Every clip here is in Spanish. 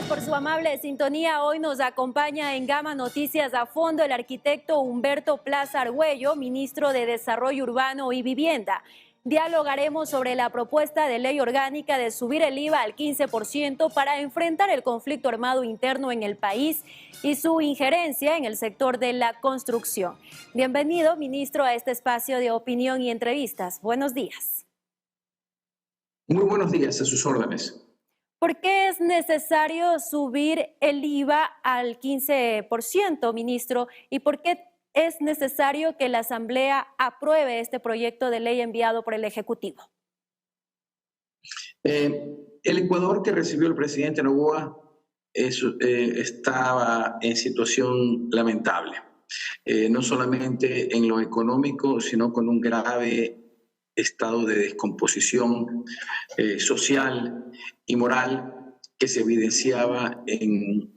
por su amable sintonía. Hoy nos acompaña en Gama Noticias a Fondo el arquitecto Humberto Plaza Argüello, ministro de Desarrollo Urbano y Vivienda. Dialogaremos sobre la propuesta de ley orgánica de subir el IVA al 15% para enfrentar el conflicto armado interno en el país y su injerencia en el sector de la construcción. Bienvenido, ministro, a este espacio de opinión y entrevistas. Buenos días. Muy buenos días, a sus órdenes. ¿Por qué es necesario subir el IVA al 15%, ministro? ¿Y por qué es necesario que la Asamblea apruebe este proyecto de ley enviado por el Ejecutivo? El Ecuador que recibió el presidente Noboa estaba en situación lamentable, no solamente en lo económico, sino con un grave estado de descomposición social y moral que se evidenciaba en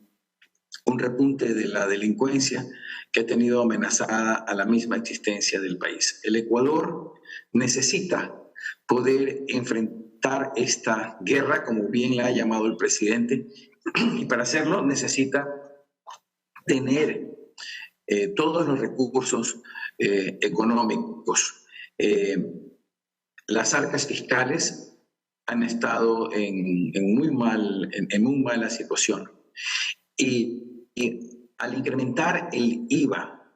un repunte de la delincuencia que ha tenido amenazada a la misma existencia del país. El Ecuador necesita poder enfrentar esta guerra, como bien la ha llamado el presidente, y para hacerlo necesita tener todos los recursos económicos. Las arcas fiscales han estado en muy mala situación. Y al incrementar el IVA,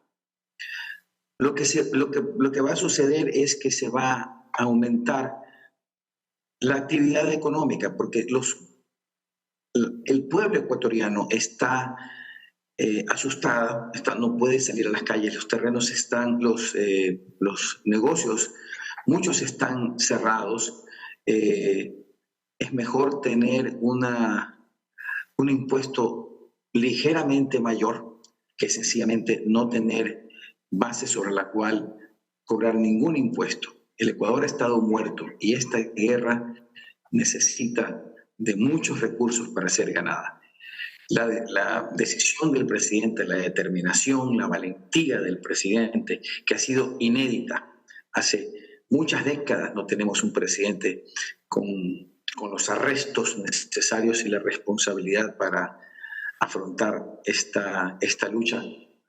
lo que va a suceder es que se va a aumentar la actividad económica, porque el pueblo ecuatoriano está asustado, no puede salir a las calles, los terrenos están, los negocios, muchos están cerrados. Es mejor tener un impuesto ligeramente mayor que sencillamente no tener base sobre la cual cobrar ningún impuesto. El Ecuador ha estado muerto y esta guerra necesita de muchos recursos para ser ganada. La decisión del presidente, la determinación, la valentía del presidente, que ha sido inédita. Hace muchas décadas no tenemos un presidente con los arrestos necesarios y la responsabilidad para afrontar esta lucha,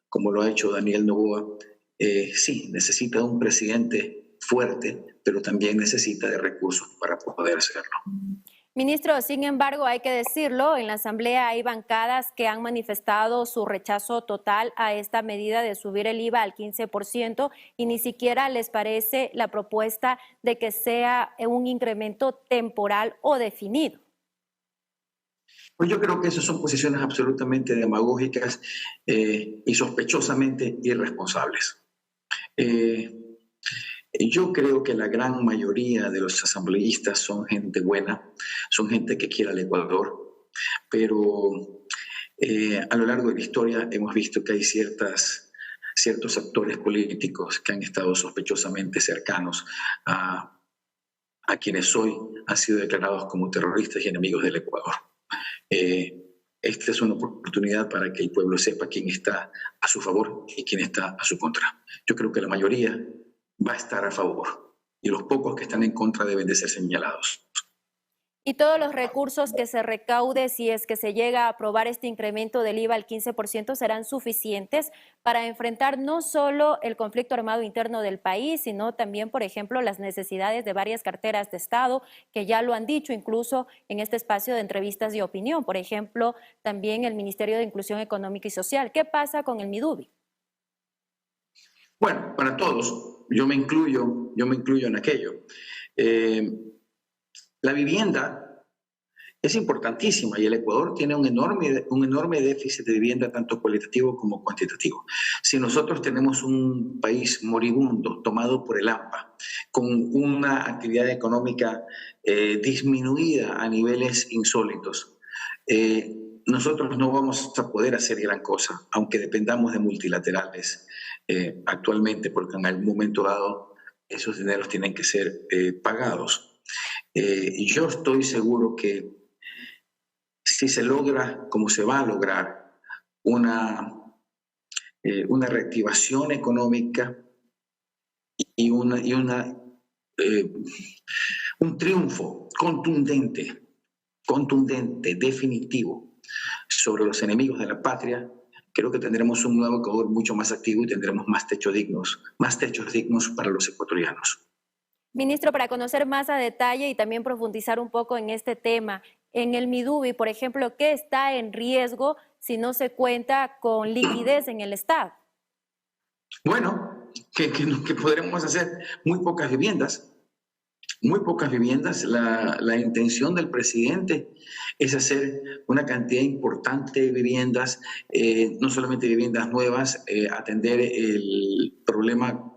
como lo ha hecho Daniel Noboa. Sí, necesita un presidente fuerte, pero también necesita de recursos para poder hacerlo. Ministro, sin embargo, hay que decirlo, en la Asamblea hay bancadas que han manifestado su rechazo total a esta medida de subir el IVA al 15% y ni siquiera les parece la propuesta de que sea un incremento temporal o definido. Pues yo creo que esas son posiciones absolutamente demagógicas y sospechosamente irresponsables. Yo creo que la gran mayoría de los asambleístas son gente buena, son gente que quiere al Ecuador, pero a lo largo de la historia hemos visto que hay ciertos actores políticos que han estado sospechosamente cercanos a quienes hoy han sido declarados como terroristas y enemigos del Ecuador. Esta es una oportunidad para que el pueblo sepa quién está a su favor y quién está a su contra. Yo creo que la mayoría va a estar a favor y los pocos que están en contra deben de ser señalados. Y todos los recursos que se recaude, si es que se llega a aprobar este incremento del IVA al 15%, serán suficientes para enfrentar no solo el conflicto armado interno del país, sino también, por ejemplo, las necesidades de varias carteras de Estado, que ya lo han dicho incluso en este espacio de entrevistas de opinión. Por ejemplo, también el Ministerio de Inclusión Económica y Social. ¿Qué pasa con el MIDUBI? Bueno, para todos, yo me incluyo en aquello. La vivienda es importantísima y el Ecuador tiene un enorme déficit de vivienda, tanto cualitativo como cuantitativo. Si nosotros tenemos un país moribundo, tomado por el hampa, con una actividad económica disminuida a niveles insólitos, nosotros no vamos a poder hacer gran cosa, aunque dependamos de multilaterales actualmente, porque en algún momento dado esos dineros tienen que ser pagados. Yo estoy seguro que si se logra, como se va a lograr, una reactivación económica y un triunfo contundente, definitivo, sobre los enemigos de la patria, creo que tendremos un nuevo Ecuador mucho más activo y tendremos más techos dignos para los ecuatorianos. Ministro, para conocer más a detalle y también profundizar un poco en este tema, en el Midubi, por ejemplo, ¿qué está en riesgo si no se cuenta con liquidez en el Estado? Bueno, que podremos hacer muy pocas viviendas. Muy pocas viviendas. La intención del presidente es hacer una cantidad importante de viviendas, no solamente viviendas nuevas, atender el problema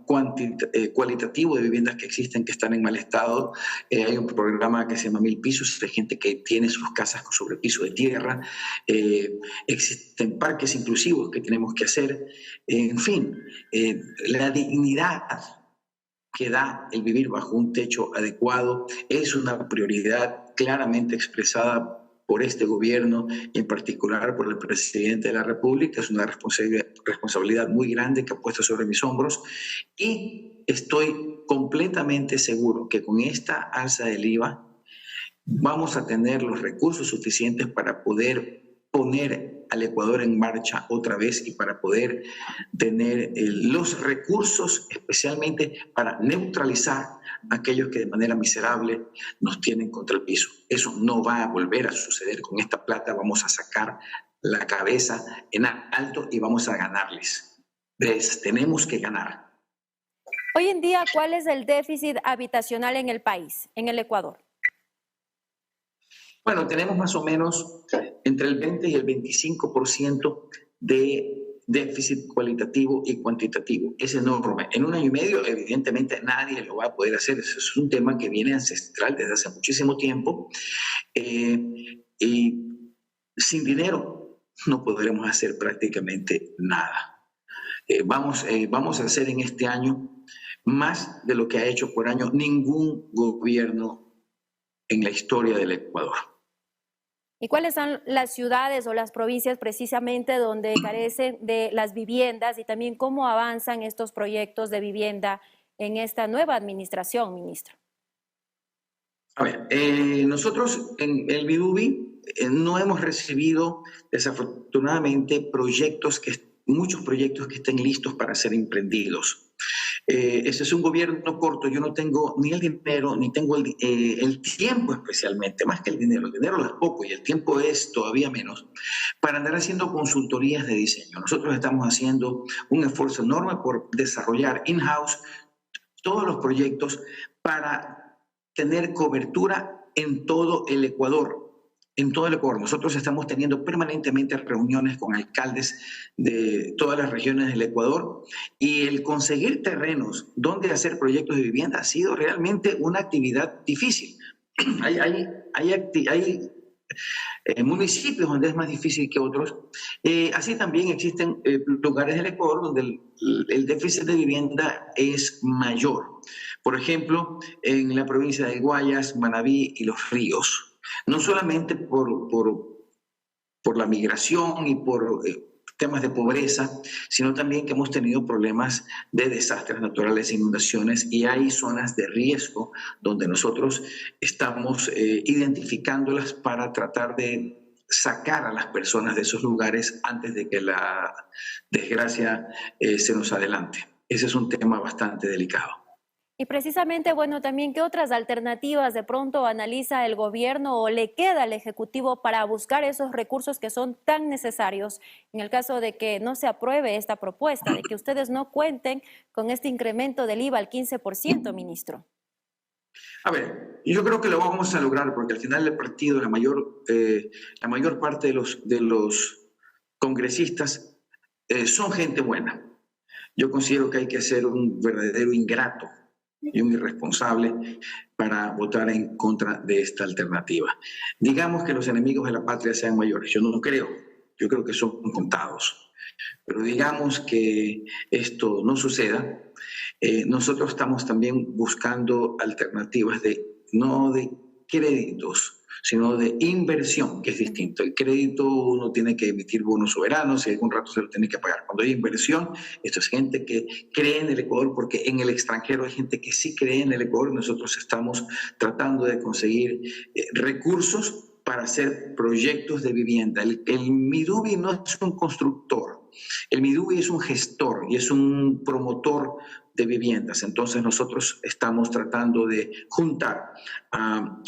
cualitativo de viviendas que existen, que están en mal estado. Hay un programa que se llama 1000 pisos, de gente que tiene sus casas con sobrepiso de tierra. Existen parques inclusivos que tenemos que hacer. En fin, la dignidad que da el vivir bajo un techo adecuado es una prioridad claramente expresada por este gobierno y en particular por el presidente de la República. Es una responsabilidad muy grande que ha puesto sobre mis hombros y estoy completamente seguro que con esta alza del IVA vamos a tener los recursos suficientes para poder poner al Ecuador en marcha otra vez y para poder tener los recursos especialmente para neutralizar a aquellos que de manera miserable nos tienen contra el piso. Eso no va a volver a suceder. Con esta plata vamos a sacar la cabeza en alto y vamos a ganarles. Tenemos que ganar. Hoy en día, ¿cuál es el déficit habitacional en el país, en el Ecuador? Bueno, tenemos más o menos entre el 20 y el 25% de déficit cualitativo y cuantitativo. Es enorme. En un año y medio, evidentemente, nadie lo va a poder hacer. Eso es un tema que viene ancestral desde hace muchísimo tiempo. Y sin dinero no podremos hacer prácticamente nada. Vamos a hacer en este año más de lo que ha hecho por año ningún gobierno en la historia del Ecuador. ¿Y cuáles son las ciudades o las provincias precisamente donde carecen de las viviendas y también cómo avanzan estos proyectos de vivienda en esta nueva administración, ministro? A ver, nosotros en el Midubi no hemos recibido desafortunadamente muchos proyectos que estén listos para ser emprendidos. Ese es un gobierno corto, yo no tengo ni el dinero, ni tengo el tiempo especialmente, más que el dinero es poco y el tiempo es todavía menos, para andar haciendo consultorías de diseño. Nosotros estamos haciendo un esfuerzo enorme por desarrollar in-house todos los proyectos para tener cobertura en todo el Ecuador. En todo el Ecuador. Nosotros estamos teniendo permanentemente reuniones con alcaldes de todas las regiones del Ecuador y el conseguir terrenos donde hacer proyectos de vivienda ha sido realmente una actividad difícil. Hay municipios donde es más difícil que otros. Así también existen lugares del Ecuador donde el déficit de vivienda es mayor. Por ejemplo, en la provincia de Guayas, Manabí y Los Ríos. No solamente por la migración y por temas de pobreza, sino también que hemos tenido problemas de desastres naturales, inundaciones, y hay zonas de riesgo donde nosotros estamos identificándolas para tratar de sacar a las personas de esos lugares antes de que la desgracia se nos adelante. Ese es un tema bastante delicado. Y precisamente, bueno, también, ¿qué otras alternativas de pronto analiza el gobierno o le queda al Ejecutivo para buscar esos recursos que son tan necesarios en el caso de que no se apruebe esta propuesta, de que ustedes no cuenten con este incremento del IVA al 15%, ministro? A ver, yo creo que lo vamos a lograr porque al final del partido la mayor parte de los congresistas son gente buena. Yo considero que hay que ser un verdadero ingrato y un irresponsable para votar en contra de esta alternativa. Digamos que los enemigos de la patria sean mayores. Yo no lo creo. Yo creo que son contados. Pero digamos que esto no suceda. Nosotros estamos también buscando alternativas no de créditos, sino de inversión, que es distinto. El crédito uno tiene que emitir bonos soberanos y algún rato se lo tiene que pagar. Cuando hay inversión, esto es gente que cree en el Ecuador, porque en el extranjero hay gente que sí cree en el Ecuador. Nosotros estamos tratando de conseguir recursos para hacer proyectos de vivienda. El Midubi no es un constructor, el Midubi es un gestor y es un promotor de viviendas. Entonces nosotros estamos tratando de juntar a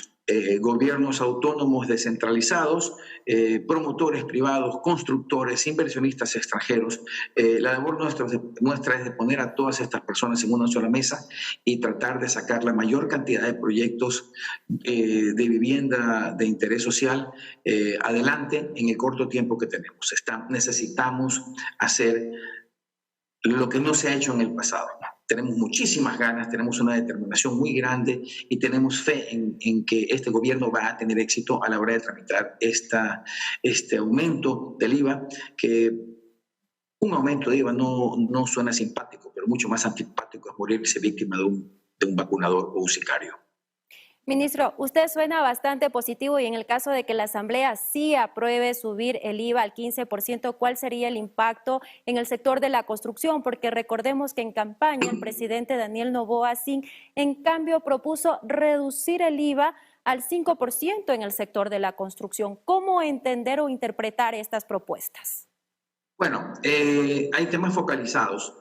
gobiernos autónomos descentralizados, promotores privados, constructores, inversionistas extranjeros. La labor nuestra es de poner a todas estas personas en una sola mesa y tratar de sacar la mayor cantidad de proyectos de vivienda de interés social adelante en el corto tiempo que tenemos. Necesitamos hacer lo que no se ha hecho en el pasado. Tenemos muchísimas ganas, tenemos una determinación muy grande y tenemos fe en que este gobierno va a tener éxito a la hora de tramitar este aumento del IVA, que un aumento de IVA no suena simpático, pero mucho más antipático es morirse víctima de un vacunador o un sicario. Ministro, usted suena bastante positivo y en el caso de que la Asamblea sí apruebe subir el IVA al 15%, ¿cuál sería el impacto en el sector de la construcción? Porque recordemos que en campaña el presidente Daniel Noboa Sin, en cambio, propuso reducir el IVA al 5% en el sector de la construcción. ¿Cómo entender o interpretar estas propuestas? Bueno, hay temas focalizados.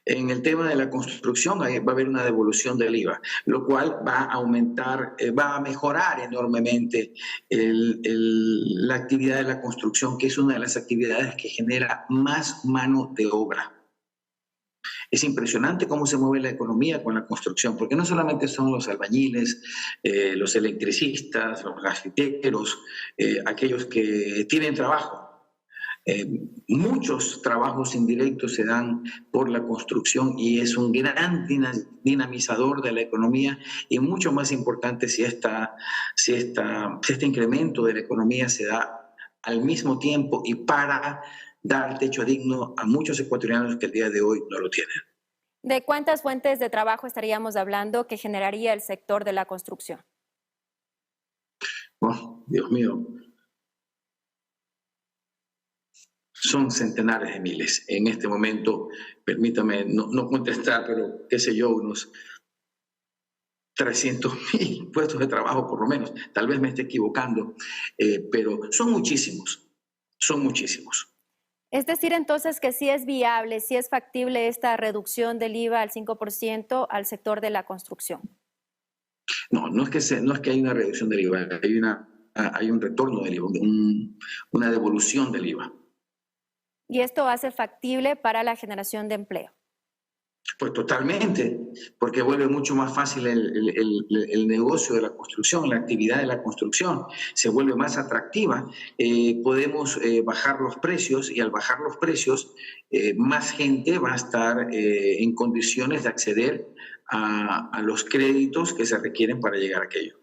En el tema de la construcción va a haber una devolución del IVA, lo cual va a aumentar, va a mejorar enormemente la actividad de la construcción, que es una de las actividades que genera más mano de obra. Es impresionante cómo se mueve la economía con la construcción, porque no solamente son los albañiles, los electricistas, los gasfiteros, aquellos que tienen trabajo. Muchos trabajos indirectos se dan por la construcción y es un gran dinamizador de la economía y mucho más importante si este incremento de la economía se da al mismo tiempo y para dar techo digno a muchos ecuatorianos que el día de hoy no lo tienen. ¿De cuántas fuentes de trabajo estaríamos hablando que generaría el sector de la construcción? Oh, Dios mío. Son centenares de miles. En este momento, permítame no contestar, pero qué sé yo, unos 300.000 puestos de trabajo por lo menos. Tal vez me esté equivocando, pero son muchísimos, son muchísimos. Es decir, entonces, que sí es viable, sí es factible esta reducción del IVA al 5% al sector de la construcción. No es que haya una reducción del IVA, hay un retorno del IVA, una devolución del IVA. ¿Y esto hace factible para la generación de empleo? Pues totalmente, porque vuelve mucho más fácil el negocio de la construcción, la actividad de la construcción, se vuelve más atractiva, podemos bajar los precios y al bajar los precios más gente va a estar en condiciones de acceder a los créditos que se requieren para llegar a aquello.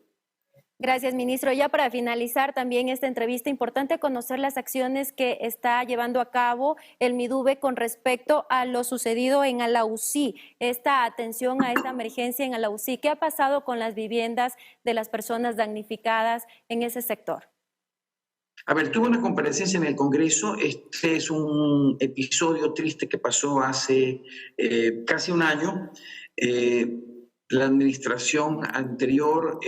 Gracias, ministro. Ya para finalizar también esta entrevista, importante conocer las acciones que está llevando a cabo el Midubi con respecto a lo sucedido en Alausí, esta atención a esta emergencia en Alausí. ¿Qué ha pasado con las viviendas de las personas damnificadas en ese sector? A ver, tuve una comparecencia en el Congreso. Este es un episodio triste que pasó hace casi un año. La administración anterior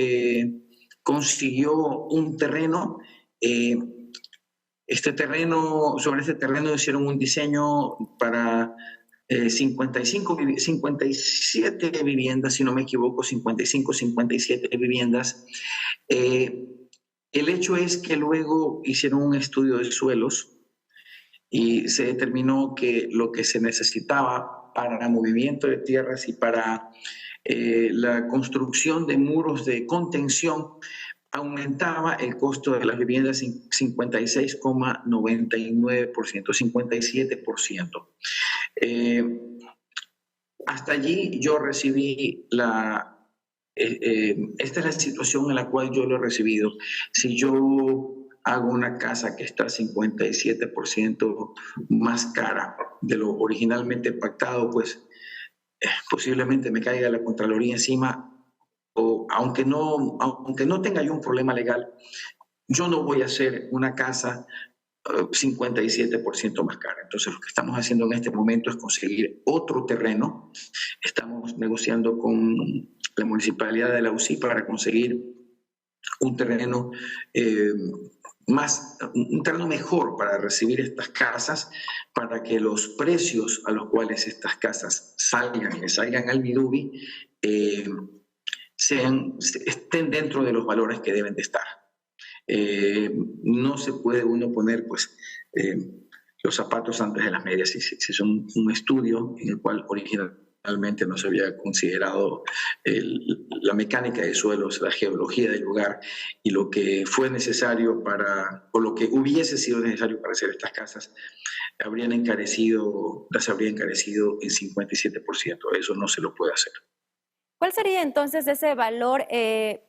consiguió un terreno. Sobre este terreno hicieron un diseño para 57 viviendas, si no me equivoco, 55, 57 viviendas. El hecho es que luego hicieron un estudio de suelos y se determinó que lo que se necesitaba para el movimiento de tierras y para la construcción de muros de contención aumentaba el costo de las viviendas en 56,99%, 57%. Hasta allí yo recibí esta es la situación en la cual yo lo he recibido. Si yo hago una casa que está 57% más cara de lo originalmente pactado, pues posiblemente me caiga la Contraloría encima, o aunque no tenga yo un problema legal, yo no voy a hacer una casa 57% más cara. Entonces lo que estamos haciendo en este momento es conseguir otro terreno. Estamos negociando con la Municipalidad de Alausí para conseguir un terreno un terreno mejor para recibir estas casas, para que los precios a los cuales estas casas salgan al Midubi estén dentro de los valores que deben de estar. No se puede uno poner pues los zapatos antes de las medias. Si es un estudio en el cual originalmente no se había considerado la mecánica de suelos, la geología del lugar y lo que fue necesario o lo que hubiese sido necesario para hacer estas casas, las habrían encarecido en 57%. Eso no se lo puede hacer. ¿Cuál sería entonces ese valor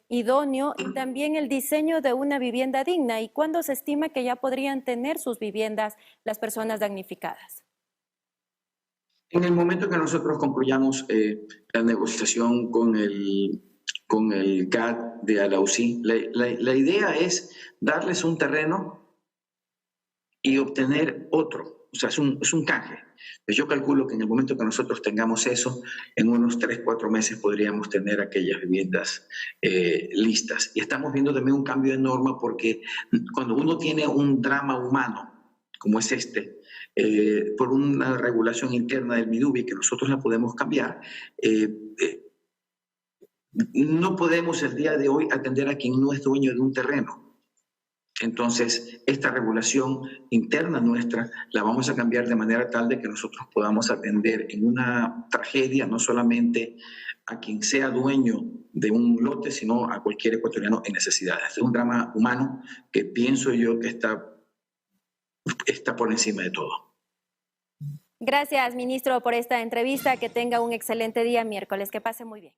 idóneo y también el diseño de una vivienda digna? ¿Y cuándo se estima que ya podrían tener sus viviendas las personas damnificadas? En el momento que nosotros concluyamos la negociación con el GAD de Alausí, la idea es darles un terreno y obtener otro. O sea, es un canje. Pues yo calculo que en el momento que nosotros tengamos eso, en unos 3-4 meses podríamos tener aquellas viviendas listas. Y estamos viendo también un cambio de norma porque cuando uno tiene un drama humano, como es este, por una regulación interna del Midubi que nosotros la podemos cambiar, no podemos el día de hoy atender a quien no es dueño de un terreno. Entonces, esta regulación interna nuestra la vamos a cambiar de manera tal de que nosotros podamos atender en una tragedia no solamente a quien sea dueño de un lote, sino a cualquier ecuatoriano en necesidades. Es un drama humano que pienso yo que está por encima de todo. Gracias, ministro, por esta entrevista. Que tenga un excelente día miércoles. Que pase muy bien.